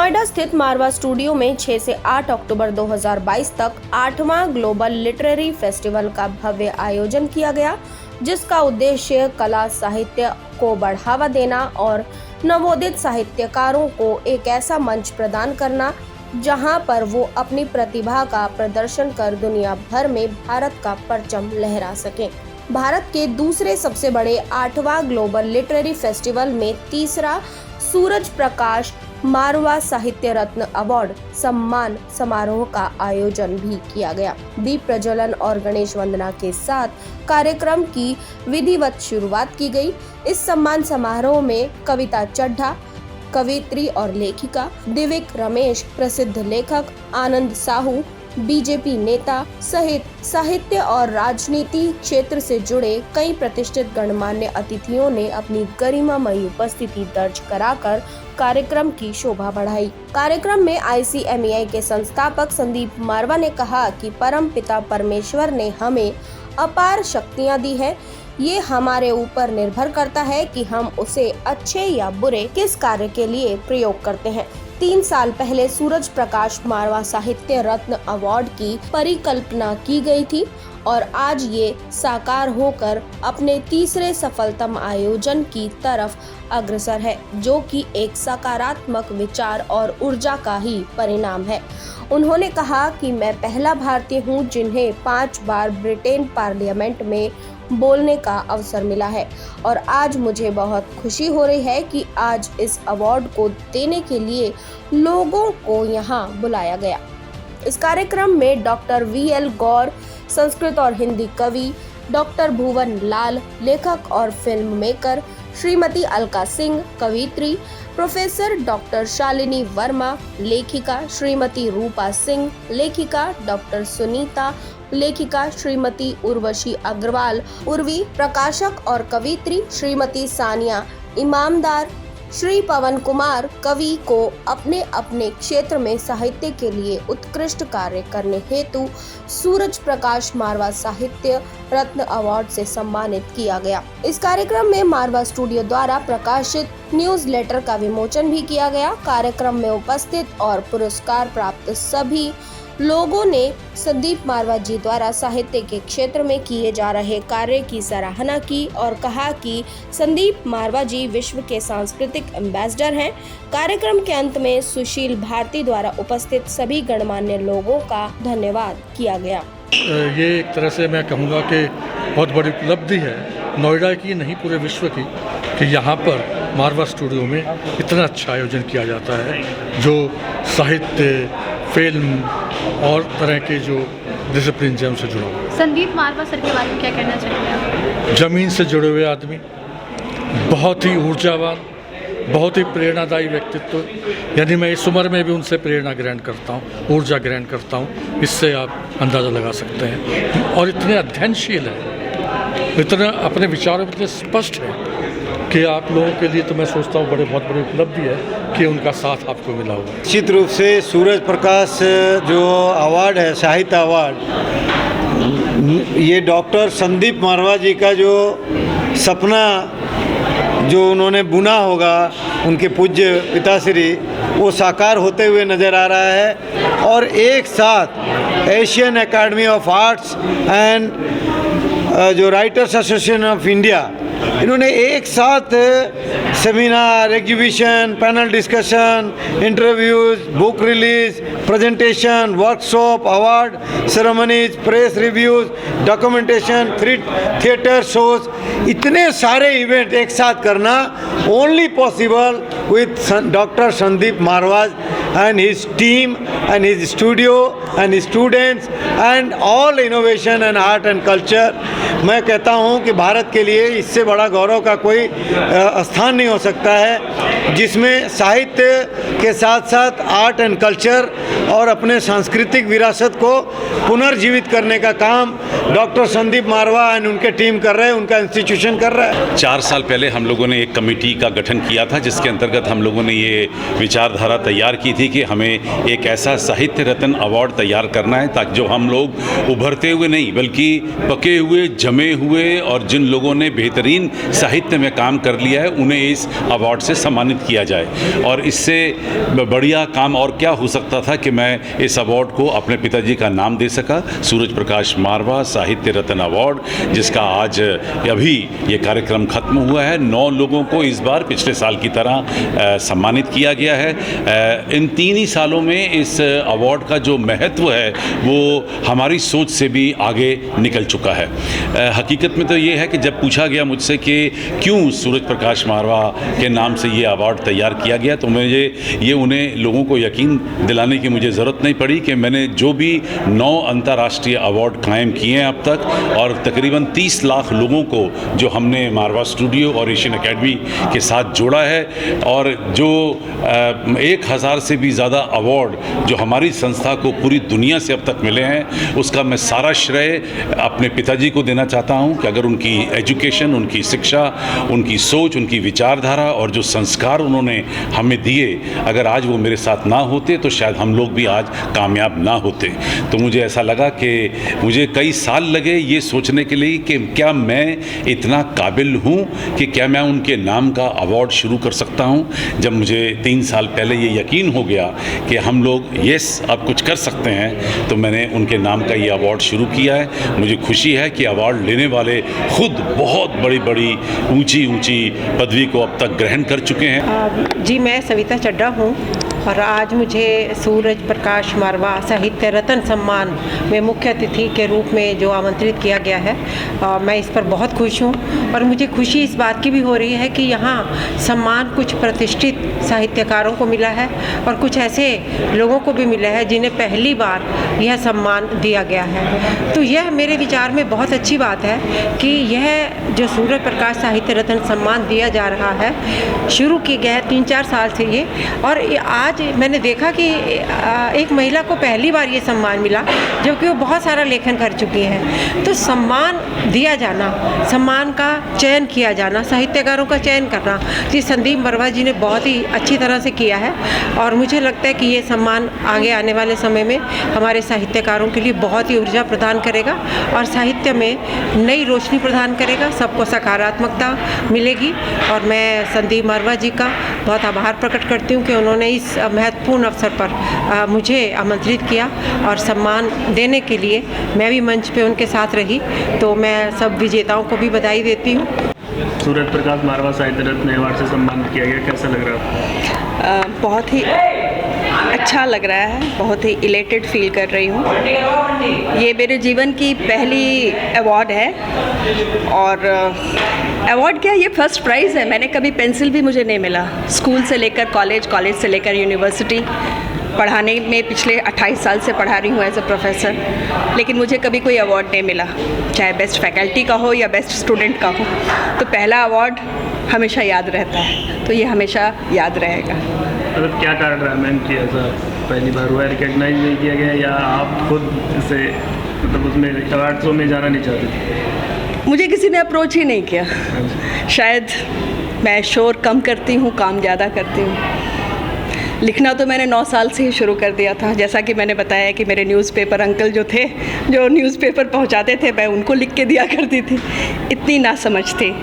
नोएडा स्थित मारवा स्टूडियो में 6 से 8 अक्टूबर 2022 तक 8वां ग्लोबल लिटरेरी फेस्टिवल का भव्य आयोजन किया गया, जिसका उद्देश्य कला साहित्य को बढ़ावा देना और नवोदित साहित्यकारों को एक ऐसा मंच प्रदान करना जहां पर वो अपनी प्रतिभा का प्रदर्शन कर दुनिया भर में भारत का परचम लहरा सकें। भारत के दूसरे सबसे बड़े 8वां ग्लोबल लिटरेरी फेस्टिवल में तीसरा सूरज प्रकाश मारवा साहित्य रत्न अवार्ड सम्मान समारोह का आयोजन भी किया गया। दीप प्रज्वलन और गणेश वंदना के साथ कार्यक्रम की विधिवत शुरुआत की गई। इस सम्मान समारोह में कविता चड्ढा, कवित्री और लेखिका दिविक रमेश, प्रसिद्ध लेखक आनंद साहू, बीजेपी नेता सहित साहित्य और राजनीति क्षेत्र से जुड़े कई प्रतिष्ठित गणमान्य अतिथियों ने अपनी गरिमामयी उपस्थिति दर्ज कराकर कार्यक्रम की शोभा बढ़ाई। कार्यक्रम में ICMEI के संस्थापक संदीप मारवा ने कहा कि परम पिता परमेश्वर ने हमें अपार शक्तियां दी है। ये हमारे ऊपर निर्भर करता है कि हम उसे अच्छे या बुरे किस कार्य के लिए प्रयोग करते हैं। 3 साल पहले सूरज प्रकाश मारवा साहित्य रत्न अवार्ड की परिकल्पना की गई थी और आज ये साकार होकर अपने तीसरे सफलतम आयोजन की तरफ अग्रसर है, जो कि एक सकारात्मक विचार और ऊर्जा का ही परिणाम है। उन्होंने कहा कि मैं पहला भारतीय हूं जिन्हें 5 बार ब्रिटेन पार्लियामेंट में बोलने का अवसर मिला है और आज मुझे बहुत खुशी हो रही है कि आज इस अवार्ड को देने के लिए लोगों को यहाँ बुलाया गया। इस कार्यक्रम में डॉक्टर VL गौर, संस्कृत और हिंदी कवि, डॉक्टर भुवन लाल, लेखक और फिल्म मेकर, श्रीमती अलका सिंह, कवित्री, प्रोफेसर डॉक्टर शालिनी वर्मा, लेखिका श्रीमती रूपा सिंह, लेखिका डॉक्टर सुनीता, लेखिका श्रीमती उर्वशी अग्रवाल, उर्वी, प्रकाशक और कवित्री श्रीमती सानिया इमामदार, श्री पवन कुमार कवि को अपने अपने क्षेत्र में साहित्य के लिए उत्कृष्ट कार्य करने हेतु सूरज प्रकाश मारवा साहित्य रत्न अवार्ड से सम्मानित किया गया। इस कार्यक्रम में मारवा स्टूडियो द्वारा प्रकाशित न्यूज़लेटर का विमोचन भी किया गया। कार्यक्रम में उपस्थित और पुरस्कार प्राप्त सभी लोगों ने संदीप मारवा जी द्वारा साहित्य के क्षेत्र में किए जा रहे कार्य की सराहना की और कहा कि संदीप मारवा जी विश्व के सांस्कृतिक एम्बेसडर हैं। कार्यक्रम के अंत में सुशील भारती द्वारा उपस्थित सभी गणमान्य लोगों का धन्यवाद किया गया। ये एक तरह से मैं कहूँगा कि बहुत बड़ी उपलब्धि है नोएडा की, नहीं पूरे विश्व की, कि यहाँ पर मारवा स्टूडियो में इतना अच्छा आयोजन किया जाता है जो साहित्य, फिल्म और तरह के जो डिसिप्लिन है उनसे जुड़ा हुआ। संदीप मारवा सर के बारे में क्या कहना चाहेंगे आप? जमीन से जुड़े हुए आदमी, बहुत ही ऊर्जावान, बहुत ही प्रेरणादायी व्यक्तित्व, यानी मैं इस उम्र में भी उनसे प्रेरणा ग्रहण करता हूँ, ऊर्जा ग्रहण करता हूँ, इससे आप अंदाज़ा लगा सकते हैं। और इतने अध्ययनशील हैं, इतना अपने विचारों में इतने स्पष्ट है कि आप लोगों के लिए तो मैं सोचता हूँ बहुत बड़ी उपलब्धि है कि उनका साथ आपको मिला हुआ। निश्चित रूप से सूरज प्रकाश जो अवार्ड है, साहित्य अवार्ड, ये डॉक्टर संदीप मारवा जी का जो सपना जो उन्होंने बुना होगा, उनके पूज्य पिताश्री, वो साकार होते हुए नज़र आ रहा है। और एक साथ Asian academy of arts and जो राइटर्स एसोसिएशन ऑफ इंडिया, इन्होंने एक साथ seminar, exhibition, panel discussion, interviews, book release, presentation, workshop, award ceremonies, press reviews, documentation, theatre shows, इतने सारे इवेंट एक साथ करना only possible with doctor Sandeep Marwah and his team and his studio and his students and all innovation and art and culture। मैं कहता हूँ कि भारत के लिए इससे बड़ा गौरव का कोई स्थान नहीं हो सकता है, जिसमें साहित्य के साथ साथ आर्ट एंड कल्चर और अपने सांस्कृतिक विरासत को पुनर्जीवित करने का काम डॉक्टर संदीप मारवा और उनके टीम कर रहे हैं, उनका इंस्टीट्यूशन कर रहा है। 4 साल पहले हम लोगों ने एक कमेटी का गठन किया था, जिसके अंतर्गत हम लोगों ने ये विचारधारा तैयार की थी कि हमें एक ऐसा साहित्य रत्न अवार्ड तैयार करना है ताकि जो हम लोग उभरते हुए नहीं बल्कि पके हुए, जमे हुए और जिन लोगों ने बेहतरीन साहित्य में काम कर लिया है उन्हें इस अवार्ड से सम्मानित किया जाए। और इससे बढ़िया काम और क्या हो सकता था कि मैं इस अवार्ड को अपने पिताजी का नाम दे सका, सूरज प्रकाश मारवा साहित्य रत्न अवार्ड, जिसका आज अभी ये कार्यक्रम खत्म हुआ है। 9 लोगों को इस बार पिछले साल की तरह सम्मानित किया गया है। इन 3 ही सालों में इस अवार्ड का जो महत्व है वो हमारी सोच से भी आगे निकल चुका है। हकीकत में तो ये है कि जब पूछा गया मुझसे कि क्यों सूरज प्रकाश मारवा के नाम से ये अवार्ड तैयार किया गया, तो मुझे ये उन्हें लोगों को यकीन दिलाने की मुझे ज़रूरत नहीं पड़ी कि मैंने जो भी 9 अंतर्राष्ट्रीय अवार्ड कायम किए हैं अब तक और तकरीबन 30 लाख लोगों को जो हमने मारवा स्टूडियो और एशियन एकेडमी के साथ जोड़ा है और जो 1000 से भी ज़्यादा अवार्ड जो हमारी संस्था को पूरी दुनिया से अब तक मिले हैं, उसका मैं सारा श्रेय अपने पिताजी को देना चाहता हूं कि अगर उनकी एजुकेशन, उनकी शिक्षा, उनकी सोच, उनकी विचारधारा और जो संस्कार उन्होंने हमें दिए, अगर आज वो मेरे साथ ना होते तो शायद हम लोग भी आज कामयाब ना होते। तो मुझे ऐसा लगा कि मुझे कई साल लगे ये सोचने के लिए कि क्या मैं इतना काबिल हूँ कि क्या मैं उनके नाम का अवार्ड शुरू कर सकता हूँ। जब मुझे 3 साल पहले ये यकीन हो गया कि हम लोग अब कुछ कर सकते हैं, तो मैंने उनके नाम का ये अवार्ड शुरू किया है। मुझे खुशी है कि अवार्ड लेने वाले खुद बहुत बड़ी बड़ी ऊंची पदवी को अब तक ग्रहण कर चुके हैं। जी, मैं सविता चड्ढा हूँ और आज मुझे सूरज प्रकाश मारवा साहित्य रत्न सम्मान में मुख्य अतिथि के रूप में जो आमंत्रित किया गया है, मैं इस पर बहुत खुश हूँ। और मुझे खुशी इस बात की भी हो रही है कि यहाँ सम्मान कुछ प्रतिष्ठित साहित्यकारों को मिला है और कुछ ऐसे लोगों को भी मिला है जिन्हें पहली बार यह सम्मान दिया गया है। तो यह मेरे विचार में बहुत अच्छी बात है कि यह जो सूरज प्रकाश साहित्य रत्न सम्मान दिया जा रहा है, शुरू किया गया है 3-4 साल से ये, और आज मैंने देखा कि एक महिला को पहली बार ये सम्मान मिला जबकि वो बहुत सारा लेखन कर चुकी हैं। तो सम्मान दिया जाना, सम्मान का चयन किया जाना, साहित्यकारों का चयन करना, जी संदीप मारवा जी ने बहुत ही अच्छी तरह से किया है और मुझे लगता है कि ये सम्मान आगे आने वाले समय में हमारे साहित्यकारों के लिए बहुत ही ऊर्जा प्रदान करेगा और साहित्य में नई रोशनी प्रदान करेगा, सबको सकारात्मकता मिलेगी। और मैं संदीप मारवा जी का बहुत आभार प्रकट करती हूँ कि उन्होंने इस महत्वपूर्ण अवसर पर मुझे आमंत्रित किया और सम्मान देने के लिए मैं भी मंच पे उनके साथ रही। तो मैं सब विजेताओं को भी बधाई देती हूँ। सूरज प्रकाश मारवा साहित्य रत्न अवार्ड से सम्मानित किया गया, कैसा लग रहा है? बहुत ही अच्छा लग रहा है, बहुत ही इलेटेड फील कर रही हूँ। ये मेरे जीवन की पहली अवार्ड है और अवार्ड क्या, ये फर्स्ट प्राइज़ है। मैंने कभी पेंसिल भी मुझे नहीं मिला, स्कूल से लेकर कॉलेज, कॉलेज से लेकर यूनिवर्सिटी, पढ़ाने में पिछले 28 साल से पढ़ा रही हूँ एज अ प्रोफेसर, लेकिन मुझे कभी कोई अवार्ड नहीं मिला, चाहे बेस्ट फैकल्टी का हो या बेस्ट स्टूडेंट का हो। तो पहला अवार्ड हमेशा याद रहता है, तो ये हमेशा याद रहेगा। मतलब क्या कारण रहा मैम कि ऐसा पहली बार हुआ, रिकॉग्नाइज नहीं किया गया या आप खुद से मतलब उसमें अवार्ड शो में जाना नहीं चाहते थे? मुझे किसी ने अप्रोच ही नहीं किया, शायद मैं शोर कम करती हूँ, काम ज़्यादा करती हूँ। लिखना तो मैंने 9 साल से ही शुरू कर दिया था। जैसा कि मैंने बताया कि मेरे न्यूज़पेपर अंकल जो थे, जो न्यूज़पेपर पहुंचाते थे, मैं उनको लिख के दिया करती थी। इतनी नासमझ थी।